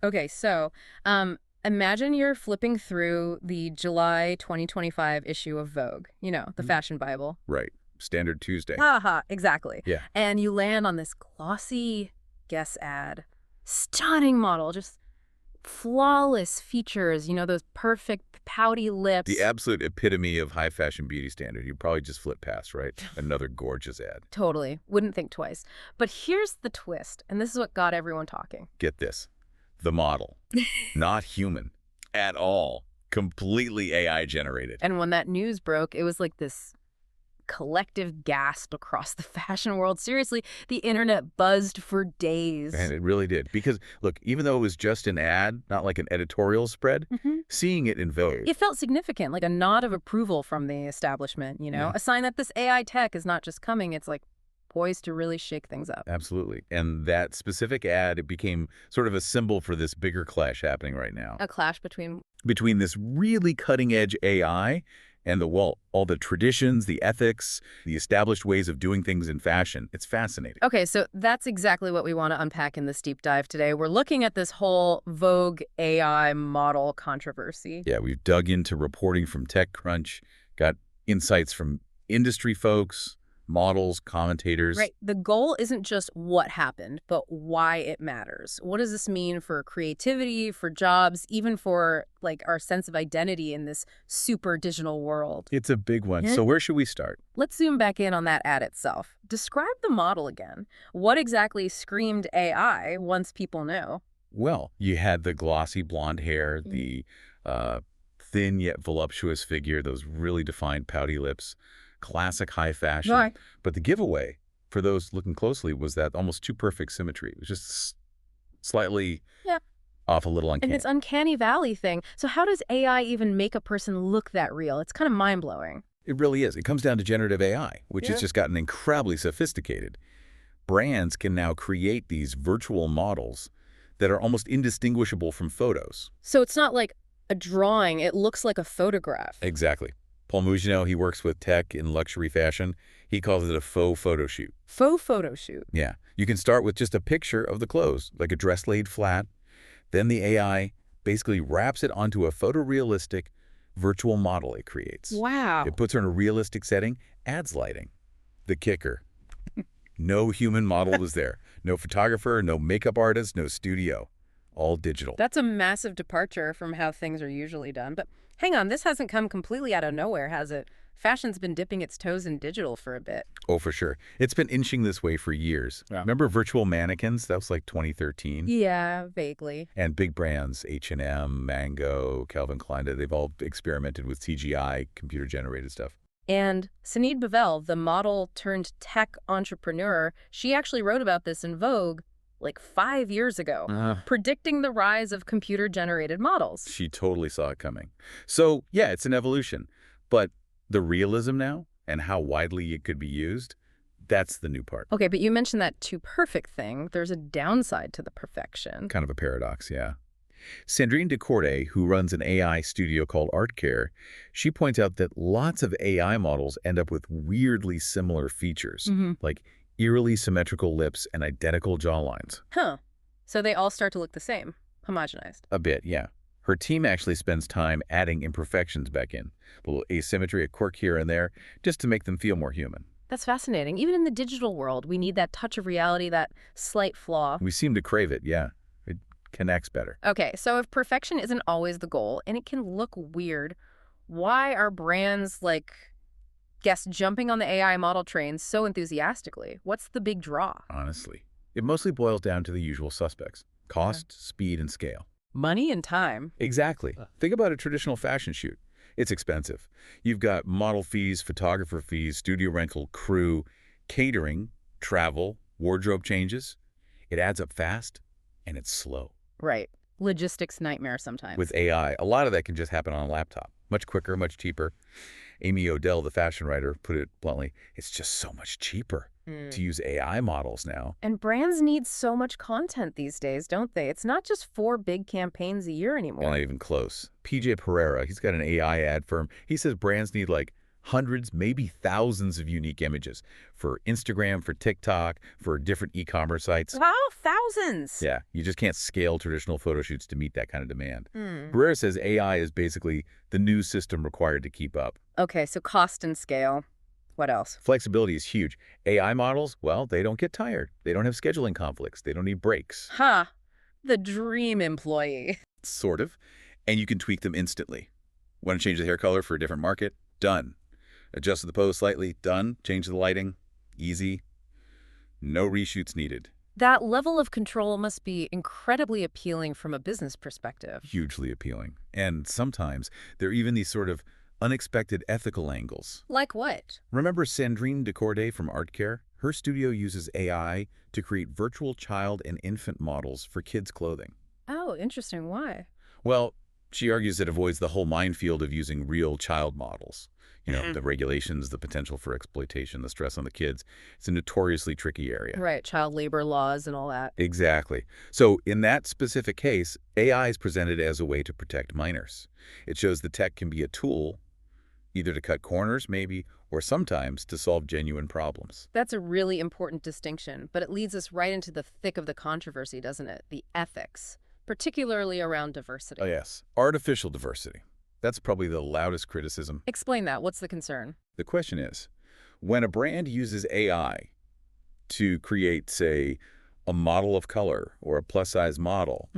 Okay, so imagine you're flipping through the July 2025 issue of Vogue, the Mhm. fashion Bible. Right. Standard Tuesday. Haha, exactly. Yeah. And you land on this glossy guess ad. Stunning model, just flawless features, those perfect pouty The lips. absolute epitome of high fashion beauty standard. You probably just flip past, right? Another gorgeous ad. Totally. Wouldn't think twice. But here's the twist, and this is what got everyone talking. Get this. The model. Not human. At all. Completely AI generated. And when that news broke, it was like this collective gasp across the fashion world. Seriously, the internet buzzed for days. And it really did. Because, look, even though it was just an ad, not like an editorial spread, seeing it in Vogue. It felt significant, like a nod of approval from the establishment, Yeah. a sign that this AI tech is not just coming, it's like poised to really shake things up. Absolutely. And that specific ad, it became sort of a symbol for this bigger clash happening right now. A clash between. Between this really cutting-edge AI and all the traditions, the ethics, the established ways of doing things in fashion. It's fascinating. Okay, so that's exactly what we want to unpack in this deep dive today. We're looking at this whole Vogue AI model controversy. Yeah, we've dug into reporting from TechCrunch, got insights from industry folks, models, commentators. Right. The goal isn't just what happened, but why it matters. What does this mean for creativity, for jobs, even for like our sense of identity in this super digital world? It's a big one. Yeah. So where should we start? Let's zoom back in on that ad itself. Describe the model again. What exactly screamed AI once people know? Well, you had the glossy blonde hair, the thin yet voluptuous figure, those really defined pouty lips, classic high fashion. Right. But the giveaway, for those looking closely, was that almost too perfect symmetry. It was just slightly Yeah. off, a little And uncanny. this uncanny valley thing. So how does AI even make a person look that real? It's kind of mind-blowing. It really is. It comes down to generative AI, which has Yeah. just gotten incredibly sophisticated. Brands can now create these virtual models that are almost indistinguishable from photos. So it's not like a drawing. It looks like a photograph. Exactly. Paul Mugino, he works with tech in luxury fashion. He calls it a faux photo shoot. Faux photo shoot. Yeah. You can start with just a picture of the clothes, like a dress laid flat. Then the AI basically wraps it onto a photorealistic virtual model it creates. Wow. It puts her in a realistic setting, adds lighting. The kicker. No human model was there. No photographer, no makeup artist, no studio. All digital. That's a massive departure from how things are usually done. But hang on, this hasn't come completely out of nowhere, has it? Fashion's been dipping its toes in digital for a bit. Oh, for sure. It's been inching this way for years. Yeah. Remember virtual mannequins? That was like 2013. Yeah, vaguely. And big brands, H&M, Mango, Calvin Klein, they've all experimented with CGI, computer-generated stuff. And Sinead Bevel, the model turned tech entrepreneur, she actually wrote about this in Vogue like 5 years ago, predicting the rise of computer-generated models. She totally saw it coming. So, yeah, it's an evolution. But the realism now and how widely it could be used, that's the new part. Okay, but you mentioned that too perfect thing. There's a downside to the perfection. Kind of a paradox, yeah. Sandrine Decorday, who runs an AI studio called ArtCare, she points out that lots of AI models end up with weirdly similar features, like eerily symmetrical lips and identical jawlines. Huh. So they all start to look the same, homogenized. A bit, yeah. Her team actually spends time adding imperfections back in, a little asymmetry, a quirk here and there, just to make them feel more human. That's fascinating. Even in the digital world, we need that touch of reality, that slight flaw. We seem to crave it, yeah. It connects better. Okay, so if perfection isn't always the goal, and it can look weird, why are brands like Guess jumping on the AI model train so enthusiastically? What's the big draw? Honestly, it mostly boils down to the usual suspects: cost, speed, and scale. Money and time. Exactly. Think about a traditional fashion shoot. It's expensive. You've got model fees, photographer fees, studio rental, crew, catering, travel, wardrobe changes. It adds up fast, and it's slow. Right. Logistics nightmare sometimes. With AI, a lot of that can just happen on a laptop. Much quicker, much cheaper. Amy Odell, the fashion writer, put it bluntly, it's just so much cheaper to use AI models now. And brands need so much content these days, don't they? It's not just 4 big campaigns a year anymore. Well, not even close. PJ Pereira, he's got an AI ad firm. He says brands need like hundreds, maybe thousands of unique images for Instagram, for TikTok, for different e-commerce sites. Wow, thousands. Yeah, you just can't scale traditional photo shoots to meet that kind of demand. Hmm. Barrera says AI is basically the new system required to keep up. Okay, so cost and scale. What else? Flexibility is huge. AI models, well, they don't get tired. They don't have scheduling conflicts. They don't need breaks. Ha! The dream employee. Sort of. And you can tweak them instantly. Want to change the hair color for a different market? Done. Adjust the pose slightly? Done. Change the lighting? Easy. No reshoots needed. That level of control must be incredibly appealing from a business perspective. Hugely appealing. And sometimes there are even these sort of unexpected ethical angles. Like what? Remember Sandrine Decorday from ArtCare? Her studio uses AI to create virtual child and infant models for kids' clothing. Oh, interesting. Why? Well, she argues it avoids the whole minefield of using real child models. The regulations, the potential for exploitation, the stress on the kids. It's a notoriously tricky area. Right, child labor laws and all that. Exactly. So in that specific case, AI is presented as a way to protect minors. It shows the tech can be a tool, either to cut corners, maybe, or sometimes to solve genuine problems. That's a really important distinction, but it leads us right into the thick of the controversy, doesn't it? The ethics, particularly around diversity. Oh, yes. Artificial diversity. That's probably the loudest criticism. Explain that. What's the concern? The question is, when a brand uses AI to create, say, a model of color or a plus-size model,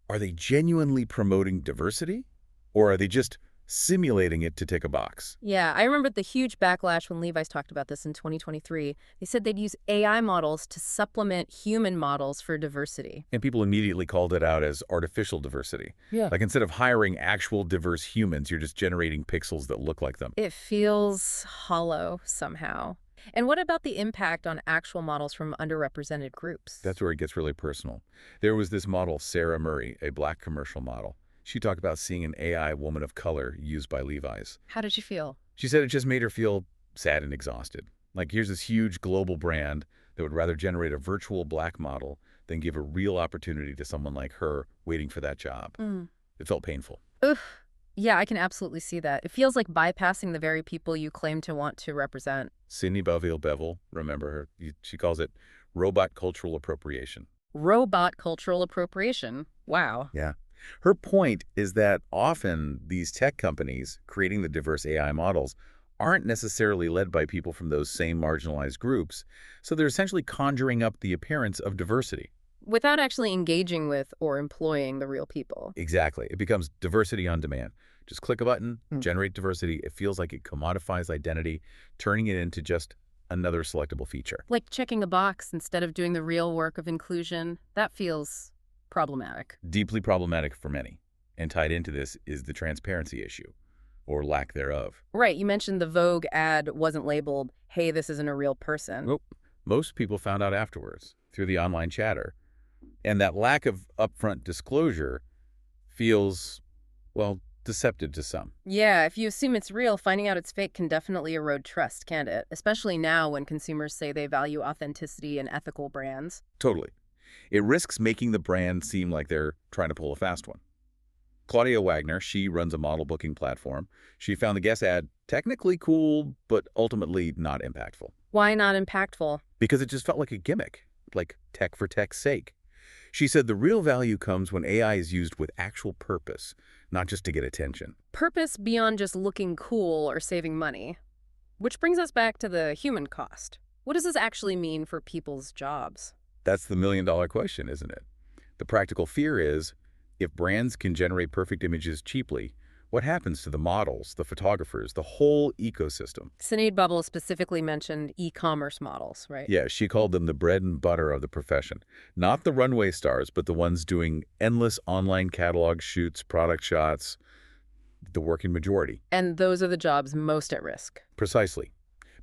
are they genuinely promoting diversity? Or are they just simulating it to tick a box? Yeah, I remember the huge backlash when Levi's talked about this in 2023. They said they'd use AI models to supplement human models for diversity. And people immediately called it out as artificial diversity. Yeah. Like instead of hiring actual diverse humans, you're just generating pixels that look like them. It feels hollow somehow. And what about the impact on actual models from underrepresented groups? That's where it gets really personal. There was this model, Sarah Murray, a black commercial model. She talked about seeing an AI woman of color used by Levi's. How did you feel? She said it just made her feel sad and exhausted. Like, here's this huge global brand that would rather generate a virtual black model than give a real opportunity to someone like her waiting for that job. It felt painful. Oof. Yeah, I can absolutely see that. It feels like bypassing the very people you claim to want to represent. Sidney Bevel, remember her? She calls it robot cultural appropriation. Robot cultural appropriation. Wow. Yeah. Her point is that often these tech companies creating the diverse AI models aren't necessarily led by people from those same marginalized groups, so they're essentially conjuring up the appearance of diversity. Without actually engaging with or employing the real people. Exactly. It becomes diversity on demand. Just click a button, generate diversity. It feels like it commodifies identity, turning it into just another selectable feature. Like checking a box instead of doing the real work of inclusion. That feels problematic. Deeply problematic for many. And tied into this is the transparency issue, or lack thereof. Right. You mentioned the Vogue ad wasn't labeled, hey, this isn't a real person. Nope. Most people found out afterwards, through the online chatter. And that lack of upfront disclosure feels, well, deceptive to some. Yeah, if you assume it's real, finding out it's fake can definitely erode trust, can't it? Especially now when consumers say they value authenticity and ethical brands. Totally. It risks making the brand seem like they're trying to pull a fast one. Claudia Wagner, she runs a model booking platform. She found the Guess ad technically cool, but ultimately not impactful. Why not impactful? Because it just felt like a gimmick, like tech for tech's sake. She said the real value comes when AI is used with actual purpose, not just to get attention. Purpose beyond just looking cool or saving money. Which brings us back to the human cost. What does this actually mean for people's jobs? That's the million-dollar question, isn't it? The practical fear is, if brands can generate perfect images cheaply, what happens to the models, the photographers, the whole ecosystem? Sinead Bubble specifically mentioned e-commerce models, right? Yeah, she called them the bread and butter of the profession. Not the runway stars, but the ones doing endless online catalog shoots, product shots, the working majority. And those are the jobs most at risk. Precisely.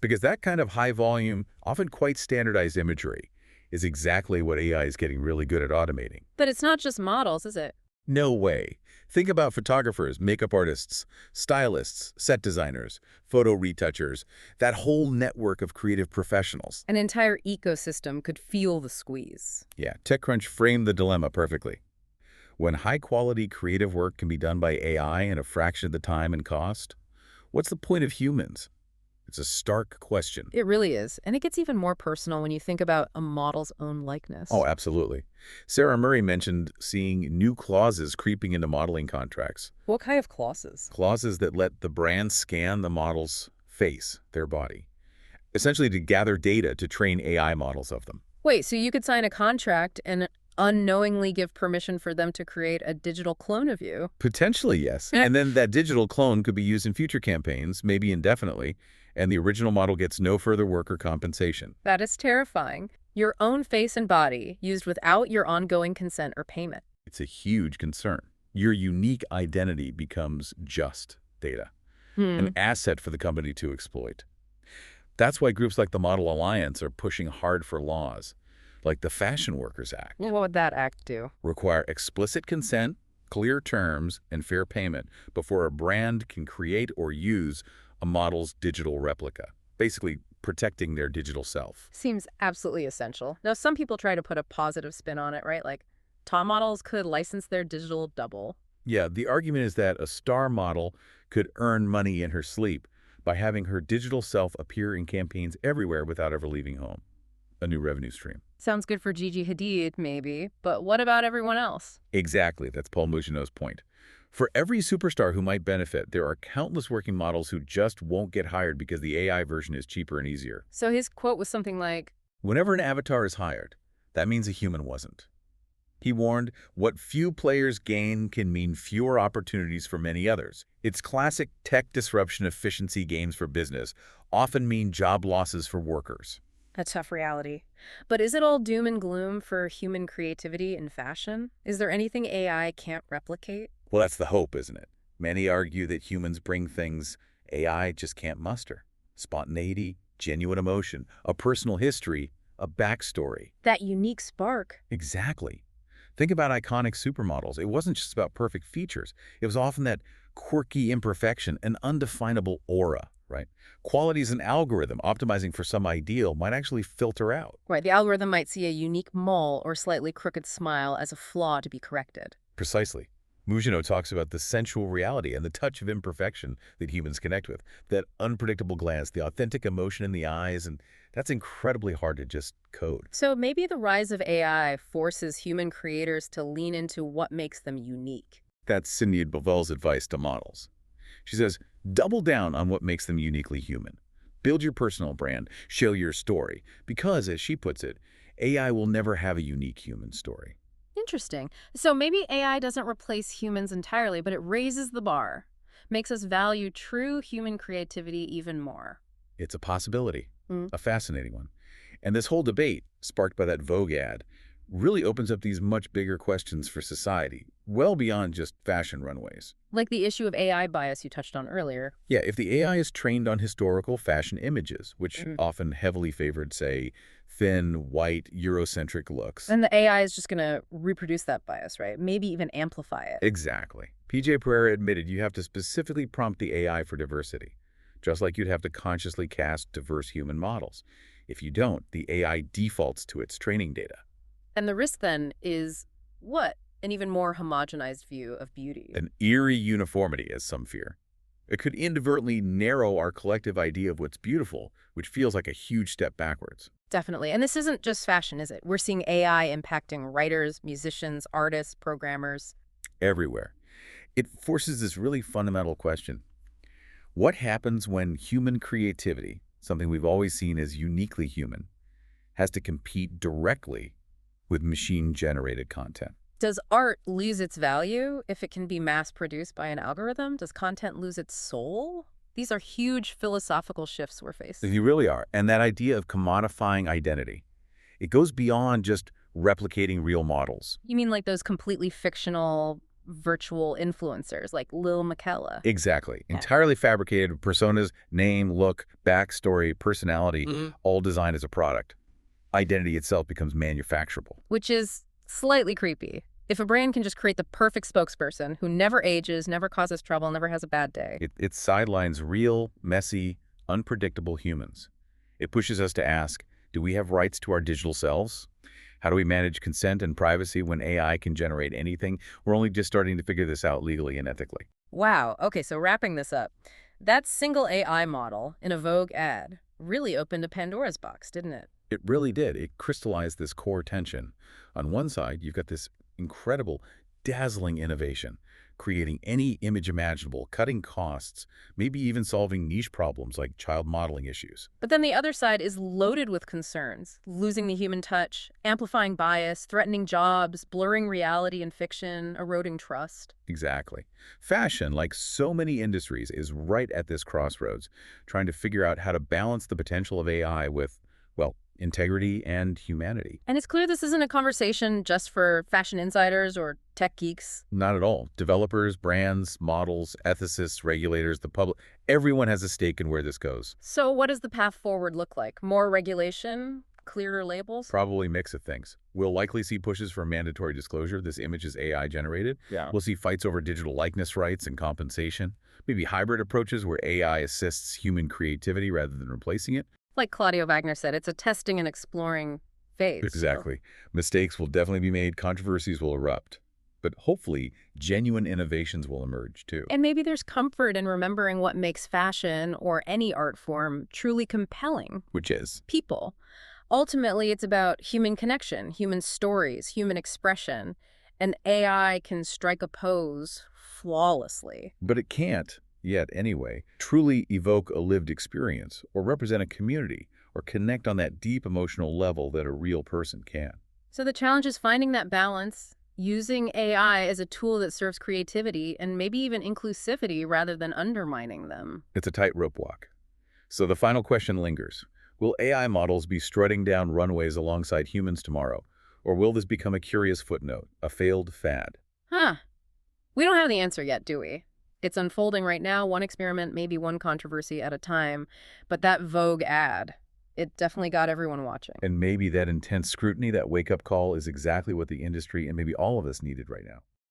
Because that kind of high-volume, often quite standardized imagery is exactly what AI is getting really good at automating. But it's not just models, is it? No way. Think about photographers, makeup artists, stylists, set designers, photo retouchers, that whole network of creative professionals. An entire ecosystem could feel the squeeze. Yeah, TechCrunch framed the dilemma perfectly. When high-quality creative work can be done by AI in a fraction of the time and cost, what's the point of humans? It's a stark question. It really is. And it gets even more personal when you think about a model's own likeness. Oh, absolutely. Sarah Murray mentioned seeing new clauses creeping into modeling contracts. What kind of clauses? Clauses that let the brand scan the model's face, their body, essentially to gather data to train AI models of them. Wait, so you could sign a contract and unknowingly give permission for them to create a digital clone of you? Potentially, yes. And then that digital clone could be used in future campaigns, maybe indefinitely, and the original model gets no further work or compensation. That is terrifying. Your own face and body used without your ongoing consent or payment. It's a huge concern. Your unique identity becomes just data, an asset for the company to exploit. That's why groups like the Model Alliance are pushing hard for laws, like the Fashion Workers Act, What would that act do? require explicit consent, clear terms, and fair payment before a brand can create or use a model's digital replica, basically protecting their digital self. Seems absolutely essential. Now, some people try to put a positive spin on it, right? Like, top models could license their digital double. Yeah, the argument is that a star model could earn money in her sleep by having her digital self appear in campaigns everywhere without ever leaving home. A new revenue stream. Sounds good for Gigi Hadid, maybe, but what about everyone else? Exactly, that's Paul Mouginot's point. For every superstar who might benefit, there are countless working models who just won't get hired because the AI version is cheaper and easier. So his quote was something like, Whenever an avatar is hired, that means a human wasn't. He warned, what few players gain can mean fewer opportunities for many others. Its classic tech disruption efficiency gains for business often mean job losses for workers. a tough reality. But is it all doom and gloom for human creativity in fashion? Is there anything AI can't replicate? Well, that's the hope, isn't it? Many argue that humans bring things AI just can't muster. Spontaneity, genuine emotion, a personal history, a backstory. That unique spark. Exactly. Think about iconic supermodels. It wasn't just about perfect features. It was often that quirky imperfection, an undefinable aura, right? Qualities an algorithm optimizing for some ideal might actually filter out. Right, the algorithm might see a unique mole or slightly crooked smile as a flaw to be corrected. Precisely. Mouginot talks about the sensual reality and the touch of imperfection that humans connect with, that unpredictable glance, the authentic emotion in the eyes, and that's incredibly hard to just code. So maybe the rise of AI forces human creators to lean into what makes them unique. That's Cindy Bovel's advice to models. She says, double down on what makes them uniquely human. Build your personal brand, show your story, because, as she puts it, AI will never have a unique human story. Interesting. So maybe AI doesn't replace humans entirely, but it raises the bar, makes us value true human creativity even more. It's a possibility, Mm. a fascinating one. And this whole debate, sparked by that Vogue ad, really opens up these much bigger questions for society, well beyond just fashion runways. Like the issue of AI bias you touched on earlier. Yeah, if the AI is trained on historical fashion images, which often heavily favored, say, thin, white, Eurocentric looks. And the AI is just going to reproduce that bias, right? Maybe even amplify it. Exactly. PJ Pereira admitted you have to specifically prompt the AI for diversity, just like you'd have to consciously cast diverse human models. If you don't, the AI defaults to its training data. And the risk then is what? An even more homogenized view of beauty. An eerie uniformity, as some fear. It could inadvertently narrow our collective idea of what's beautiful, which feels like a huge step backwards. Definitely. And this isn't just fashion, is it? We're seeing AI impacting writers, musicians, artists, programmers. Everywhere. It forces this really fundamental question. What happens when human creativity, something we've always seen as uniquely human, has to compete directly with machine-generated content? Does art lose its value if it can be mass-produced by an algorithm? Does content lose its soul? These are huge philosophical shifts we're facing. You really are. And that idea of commodifying identity, it goes beyond just replicating real models. You mean like those completely fictional virtual influencers like Lil Miquela? Exactly. Yeah. Entirely fabricated personas, name, look, backstory, personality, all designed as a product. Identity itself becomes manufacturable. Which is slightly creepy. If a brand can just create the perfect spokesperson who never ages, never causes trouble, never has a bad day. It sidelines real, messy, unpredictable humans. It pushes us to ask, do we have rights to our digital selves? How do we manage consent and privacy when AI can generate anything? We're only just starting to figure this out legally and ethically. Wow. Okay, so wrapping this up. That single AI model in a Vogue ad really opened a Pandora's box, didn't it? It really did. It crystallized this core tension. On one side, you've got this incredible, dazzling innovation, creating any image imaginable, cutting costs, maybe even solving niche problems like child modeling issues. But then the other side is loaded with concerns, losing the human touch, amplifying bias, threatening jobs, blurring reality and fiction, eroding trust. Exactly. Fashion, like so many industries, is right at this crossroads, trying to figure out how to balance the potential of AI with, well, integrity and humanity. And it's clear this isn't a conversation just for fashion insiders or tech geeks. Not at all. Developers, brands, models, ethicists, regulators, the public, everyone has a stake in where this goes. So what does the path forward look like? More regulation? Clearer labels? Probably a mix of things. We'll likely see pushes for mandatory disclosure. This image is AI generated. Yeah. We'll see fights over digital likeness rights and compensation. Maybe hybrid approaches where AI assists human creativity rather than replacing it. Like Claudio Wagner said, it's a testing and exploring phase. Exactly. Mistakes will definitely be made. Controversies will erupt. But hopefully, genuine innovations will emerge, too. And maybe there's comfort in remembering what makes fashion or any art form truly compelling. Which is? People. Ultimately, it's about human connection, human stories, human expression. And AI can strike a pose flawlessly. But it can't, yet anyway, truly evoke a lived experience or represent a community or connect on that deep emotional level that a real person can. So the challenge is finding that balance, using AI as a tool that serves creativity and maybe even inclusivity rather than undermining them. It's a tightrope walk. So the final question lingers. Will AI models be strutting down runways alongside humans tomorrow? Or will this become a curious footnote, a failed fad? Huh. We don't have the answer yet, do we? It's unfolding right now, one experiment, maybe one controversy at a time. But that Vogue ad, it definitely got everyone watching. And maybe that intense scrutiny, that wake-up call, is exactly what the industry and maybe all of us needed right now.